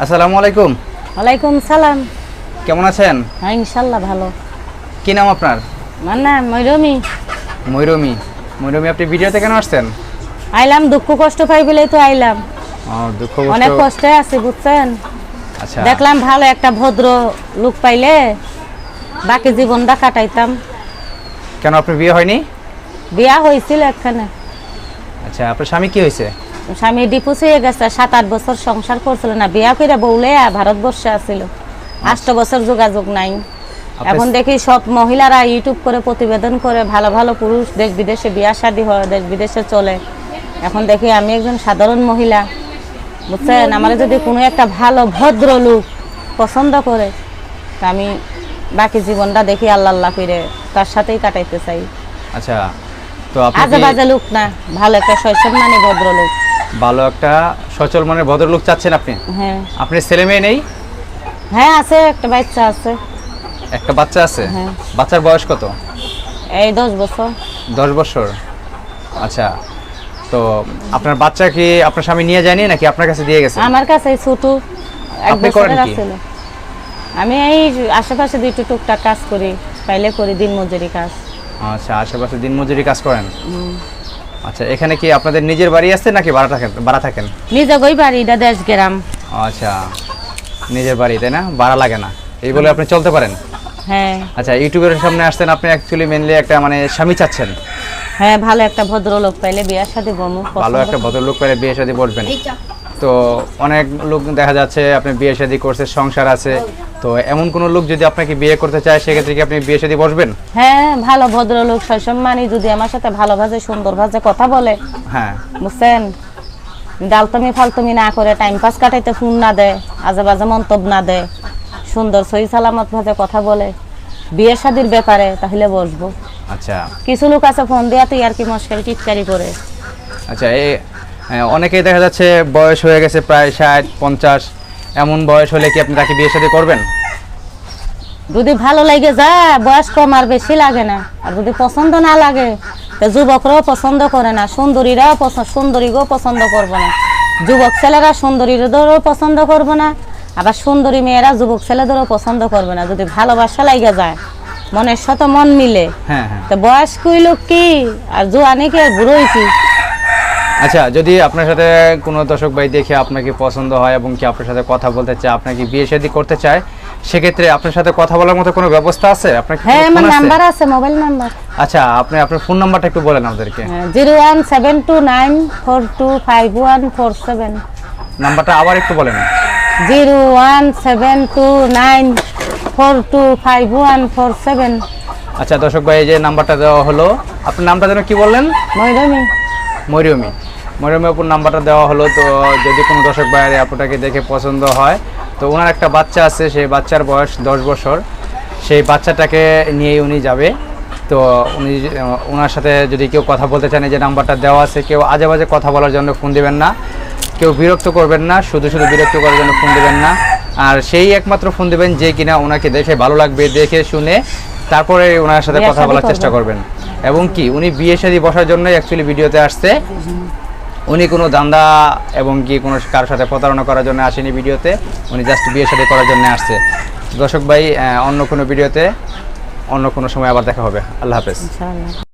আসসালামু আলাইকুম। ওয়ালাইকুম সালাম। কেমন আছেন? হ্যাঁ ইনশাল্লাহ ভালো। কি নাম আপনার? আমার নাম ময়ূরমী। ময়ূরমী। ময়ূরমী, আপনি ভিডিওতে কেন আসছেন? আইলাম দুঃখ কষ্ট পাই বলেই তো আইলাম। দুঃখ অনেক কষ্ট। কষ্টে আছি বুঝছেন। আচ্ছা, দেখলাম ভালো একটা ভদ্র লোক পাইলে বাকি জীবনটা কাটাইতাম। কেন আপনার বিয়ে হয়নি? বিয়া হয়েছিল একখানে, আচ্ছা, আপনার স্বামী কি হয়েছে? স্বামী ডিভোর্স হয়ে গেছে, 7-8 বছর সংসার করছিল না, বিয়া করে বউলে ভারতবর্ষে আসছিল, 8 বছর যোগাযোগ নাই। এখন দেখি সব মহিলারা ইউটিউব করে প্রতিবেদন করে ভালো ভালো পুরুষ দেশ বিদেশে বিয়া শাদী হয়, দেশ বিদেশে চলে। এখন দেখি আমি একজন সাধারণ মহিলা বুঝছেন, আমার যদি কোনো একটা ভালো ভদ্র লোক পছন্দ করে তা আমি বাকি জীবনটা দেখি আল্লাহ আল্লাহ করে তার সাথেই কাটাইতে চাই। আচ্ছা, তো আপনি আজে বাজে লোক না, ভালো একটা সম্মানী ভদ্র লোক। ভালো একটা সচল মনের ভদ্রলোক চাচ্ছেন আপনি? হ্যাঁ। আপনার ছেলে মেয়ে নেই? হ্যাঁ আছে, একটা বাচ্চা আছে। একটা বাচ্চা আছে? হ্যাঁ। বাচ্চার বয়স কত? এই 10 বছর। 10 বছর। আচ্ছা, তো আপনার বাচ্চা কি আপনার স্বামী নিয়ে যায়নি নাকি আপনার কাছে দিয়ে গেছে? আমার কাছে ছোট, 1 আপনি করেন বছরের কি? আছিল। আমি এই আশেপাশে দুটো টুকটাক কাজ করি, পাইলে করি দিন মজুরি কাজ। আচ্ছা, আশেপাশে দিনমজুরি কাজ করেন। আচ্ছা, এখানে কি আপনাদের নিজের বাড়ি আছে নাকি ভাড়া থাকেন? নিজে গই বাড়ি, এটা দেশ গ্রাম। আচ্ছা, নিজের বাড়ি, তাই না? ভাড়া লাগে না, এই বলে আপনি চলতে পারেন। হ্যাঁ। আচ্ছা, ইউটিউবের সামনে আসছেন আপনি অ্যাকচুয়ালি মেইনলি একটা মানে স্বামী চাচ্ছেন। হ্যাঁ, ভালো একটা ভদ্রলোক পাইলে বিয়ার সাথে বমু। ভালো একটা ভদ্রলোক পেলে বিয়ে শাদী বসবেন। তো অনেক লোক দেখা যাচ্ছে আপনি বিয়ে শাদী করছে, সংসার আছে, তো এমন কোন লোক যদি আপনাকে বিয়ে করতে চায় সেক্ষেত্রে কি আপনি বিয়ে শাদী বসবেন? হ্যাঁ, ভালো ভদ্রলোক সসম্মানী যদি আমার সাথে ভালো ভাবে সুন্দর ভাবে কথা বলে, হ্যাঁ, বুঝছেন, ডালতমি ফালতমি না করে টাইম পাস কাটাইতে ফোন না দেয়, আজে বাজে মন্তব্য না দেয়, সুন্দর সহি সালামত ভাবে কথা বলে বিয়ে শাদীর ব্যাপারে, তাহলে বসবো। আচ্ছা। কিছু লোক আছে ফোন দেওয়া তুই আর কি মস্কারি টিটকারি করে। আচ্ছা, এই অনেকেই দেখা যাচ্ছে বয়স হয়ে গেছে প্রায় 60-50, এমন বয়স হলে কি আপনি তাকে বিয়ে শাদী করবেন? যদি ভালো লাগে যায়, বয়স কম আর বেশি লাগে না। আর যদি পছন্দ না লাগে, তো যুবকরাও পছন্দ করে না, সুন্দরীরাও সুন্দরীকেও পছন্দ করবো না, যুবক ছেলেরা সুন্দরীদেরও পছন্দ করবো না, আবার সুন্দরী মেয়েরা যুবক ছেলেদেরও পছন্দ করবে না। যদি ভালোবাসা লাগে যায়, মনের সাথে মন মিলে, হ্যাঁ, হ্যাঁ। তো বয়স কই লোক কি আর জোয়ানি কি আর বুড়োই কি। আচ্ছা, যদি আপনার সাথে কোনো দর্শক ভাই দেখে আপনাকে পছন্দ হয় এবং কি আপনার সাথে কথা বলতে চায়, আপনাকে বিয়ে শাদী করতে চায়, সেক্ষেত্রে আপনার সাথে কথা বলার মতো কোনো ব্যবস্থা আছে? আপনার কি হ্যাঁ, ফোন আমার আছে? নাম্বার আছে, মোবাইল নাম্বার। আচ্ছা, আপনি আপনার ফোন নাম্বারটা একটু বলেন আমাদেরকে। 01729425147। নাম্বারটা আবার একটু বলেন। 01729425147। আচ্ছা দর্শক ভাই, এই যে নাম্বারটা দেওয়া হলো, আপনার নামটা যেন কি বললেন? ময়ূরমী। ময়ূরমী। ময়ূরমী আপুর নাম্বারটা দেওয়া হলো। তো যদি কোনো দর্শক ভাইয়ের আপুটাকে দেখে পছন্দ হয়, তো ওনার একটা বাচ্চা আছে, সেই বাচ্চার বয়স 10 বছর, সেই বাচ্চাটাকে নিয়েই উনি যাবে। তো উনি ওনার সাথে যদি কেউ কথা বলতে চান, এই যে নাম্বারটা দেওয়া আছে, কেউ আজে বাজে কথা বলার জন্য ফোন দেবেন না, কেউ বিরক্ত করবেন না, শুধু শুধু বিরক্ত করার জন্য ফোন দেবেন না। আর সেই একমাত্র ফোন দেবেন যে কিনা ওনাকে দেখে ভালো লাগবে, দেখে শুনে তারপরে ওনার সাথে কথা বলার চেষ্টা করবেন। এবং কি উনি বিয়ে শাদী বসার জন্য অ্যাকচুয়ালি ভিডিওতে আসছে, উনি কোনো দান্দা এবং কি কোনো কারোর সাথে প্রতারণা করার জন্য আসেনি ভিডিওতে, উনি জাস্ট বিয়ে শাদী করার জন্য আসছে। দর্শক ভাই, অন্য কোনো ভিডিওতে অন্য কোনো সময় আবার দেখা হবে। আল্লাহ হাফেজ। ইনশাআল্লাহ।